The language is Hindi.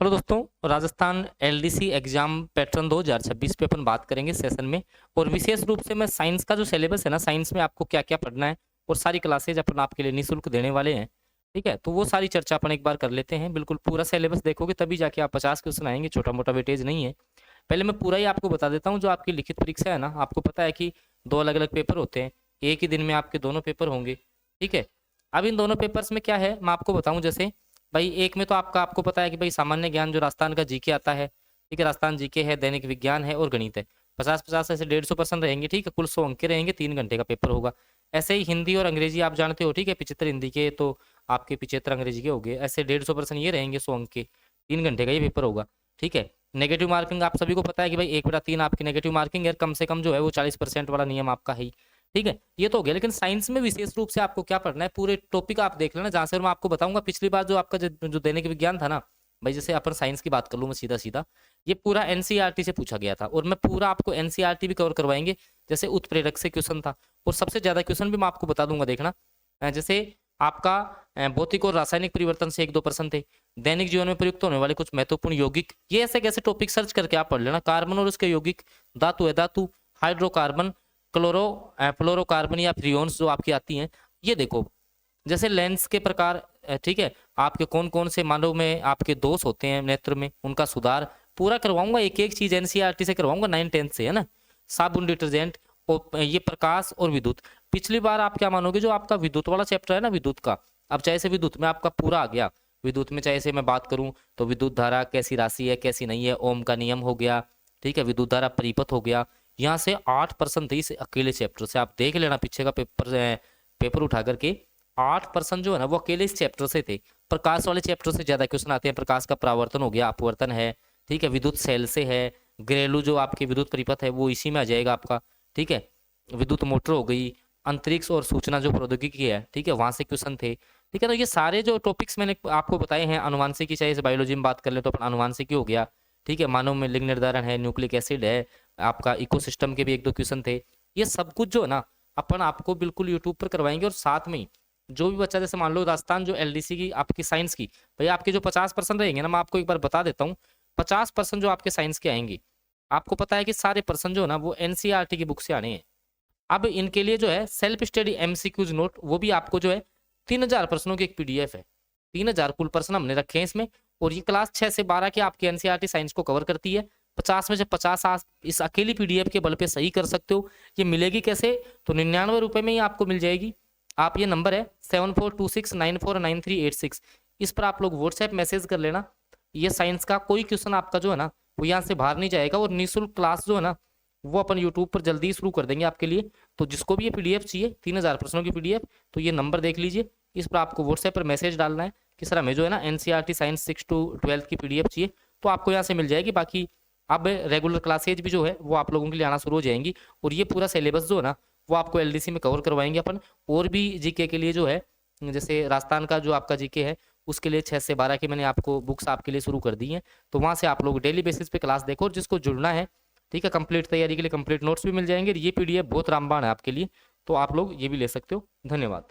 हेलो दोस्तों, राजस्थान एलडीसी एग्जाम पैटर्न 2026 पे अपन बात करेंगे सेशन में। और विशेष रूप से मैं साइंस का जो सिलेबस है ना, साइंस में आपको क्या क्या पढ़ना है और सारी क्लासेज अपन आपके लिए निःशुल्क देने वाले हैं। ठीक है, तो वो सारी चर्चा अपन एक बार कर लेते हैं। बिल्कुल पूरा सिलेबस देखोगे तभी जाके आप 50 क्वेश्चन आएंगे, छोटा मोटा वेटेज नहीं है। पहले मैं पूरा ही आपको बता देता हूँ। जो आपकी लिखित परीक्षा है ना, आपको पता है कि दो अलग अलग पेपर होते हैं, एक ही दिन में आपके दोनों पेपर होंगे। ठीक है, अब इन दोनों पेपर्स में क्या है मैं आपको बताऊं। जैसे भाई एक में तो आपको पता है कि भाई सामान्य ज्ञान जो राजस्थान का जीके आता है। ठीक है, राजस्थान जीके है, दैनिक विज्ञान है और गणित है। 50-50 ऐसे 150% रहेंगे। ठीक है, कुल 100 अंक के रहेंगे, 3 घंटे का पेपर होगा। ऐसे ही हिंदी और अंग्रेजी आप जानते हो। ठीक है, 75 हिंदी के तो आपके 75 अंग्रेजी के हो गए। ऐसे 150% ये रहेंगे, 100 अंक के, 3 घंटे का ये पेपर होगा। ठीक है, नेगेटिव मार्किंग आप सभी को पता है कि भाई 1/3 आपकी नेगेटिव मार्किंग है, कम से कम जो है वो 40% वाला नियम आपका है ही। ठीक है, ये तो हो गया। लेकिन साइंस में विशेष रूप से आपको क्या पढ़ना है, पूरे टॉपिक आप देख लेना। जहां से मैं आपको बताऊंगा, पिछली बार जो आपका जो दैनिक विज्ञान था ना भाई, जैसे अपन साइंस की बात कर लूँ मैं सीधा सीधा, ये पूरा एनसीईआरटी से पूछा गया था और मैं पूरा आपको एनसीईआरटी भी कवर करवाएंगे। जैसे उत्प्रेरक से क्वेश्चन था और सबसे ज्यादा क्वेश्चन भी मैं आपको बता दूंगा, देखना। जैसे आपका भौतिक और रासायनिक परिवर्तन से 1-2% थे। दैनिक जीवन में प्रयुक्त होने वाले कुछ महत्वपूर्ण यौगिक, ये ऐसे कैसे टॉपिक सर्च करके आप पढ़ लेना। कार्बन और उसके यौगिक, धातु है धातु, हाइड्रोकार्बन, क्लोरो फ्लोरोकार्बन या फ्रियोन्स जो आपकी आती हैं, ये देखो। जैसे लेंस के प्रकार, ठीक है, आपके कौन कौन से मानव में आपके दोष होते हैं नेत्र में, उनका सुधार पूरा करवाऊंगा। एक एक चीज एनसीईआरटी से करवाऊंगा, 9-10 से, है ना। साबुन, डिटर्जेंट और ये प्रकाश और विद्युत। पिछली बार आप क्या मानोगे, जो आपका विद्युत वाला चैप्टर है ना, विद्युत का, अब चाहे से विद्युत में आपका पूरा आ गया। विद्युत में चाहे से मैं बात करूं तो विद्युत धारा कैसी राशि है कैसी नहीं है, ओम का नियम हो गया। ठीक है, विद्युत धारा परिपथ हो गया। यहाँ से 8% थे इस अकेले चैप्टर से। आप देख लेना पीछे का पेपर उठा करके, 8% जो है ना वो अकेले इस चैप्टर से थे। प्रकाश वाले चैप्टर से ज्यादा क्वेश्चन आते हैं। प्रकाश का परावर्तन हो गया, अपवर्तन है। ठीक है, विद्युत सेल से है। घरेलू जो आपके विद्युत परिपथ है वो इसी में आ जाएगा आपका। ठीक है, विद्युत मोटर हो गई। अंतरिक्ष और सूचना जो प्रौद्योगिकी है, ठीक है, वहां से क्वेश्चन थे। ठीक है, तो ये सारे जो टॉपिक्स मैंने आपको बताए हैं, अनुवांशिकी, चाहे से बायोलॉजी में बात कर ले तो अपन अनुवांशिकी हो गया। ठीक है, मानव में लिंग निर्धारण है, न्यूक्लिक एसिड है, आपका इकोसिस्टम के भी 1-2 क्वेश्चन थे। ये सब कुछ जो है ना अपन आपको बिल्कुल यूट्यूब पर करवाएंगे। और साथ में ही जो भी बच्चा, जैसे मान लो राजस्थान जो एलडीसी की आपकी साइंस की, भाई आपके जो 50% रहेंगे ना, मैं आपको एक बार बता देता हूँ। 50% जो आपके साइंस के आएंगे, आपको पता है कि सारे पर्सन जो है ना वो एनसीईआरटी की बुक से आने हैं। अब इनके लिए जो है सेल्फ स्टडी एमसीक्यूज नोट, वो भी आपको जो है 3000 प्रश्नों की एक पीडीएफ है। 3000 कुल प्रश्न हमने रखे हैं इसमें। और ये क्लास 6 से 12 की आपकी एनसीईआरटी साइंस को कवर करती है। 50 में से 50 आप इस अकेली पीडीएफ के बल पे सही कर सकते हो। ये मिलेगी कैसे, तो 99 रुपए में ही आपको मिल जाएगी। आप, ये नंबर है 7426949386, इस पर आप लोग व्हाट्सएप मैसेज कर लेना। ये साइंस का कोई क्वेश्चन आपका जो है ना वो यहाँ से बाहर नहीं जाएगा। और निःशुल्क क्लास जो है ना वो अपन यूट्यूब पर जल्दी ही शुरू कर देंगे आपके लिए। तो जिसको भी ये पीडीएफ चाहिए, 3000 प्रश्नों की पीडीएफ, तो ये नंबर देख लीजिए। इस पर आपको व्हाट्सएप पर मैसेज डालना है कि सर हमें जो है ना एनसीईआरटी साइंस 6 to 12 की पीडीएफ चाहिए, तो आपको यहाँ से मिल जाएगी। बाकी अब रेगुलर क्लासेज भी जो है वो आप लोगों के लिए आना शुरू हो जाएंगी। और ये पूरा सिलेबस जो है ना वो आपको एलडीसी में कवर करवाएंगे अपन। और भी जीके के लिए जो है, जैसे राजस्थान का जो आपका जीके है उसके लिए 6 से 12 की मैंने आपको बुक्स आपके लिए शुरू कर दी हैं। तो वहाँ से आप लोग डेली बेसिस पे क्लास देखो। और जिसको जुड़ना है, ठीक है, कंप्लीट तैयारी के लिए कंप्लीट नोट्स भी मिल जाएंगे। ये पीडीएफ बहुत रामबाण है आपके लिए, तो आप लोग ये भी ले सकते हो। धन्यवाद।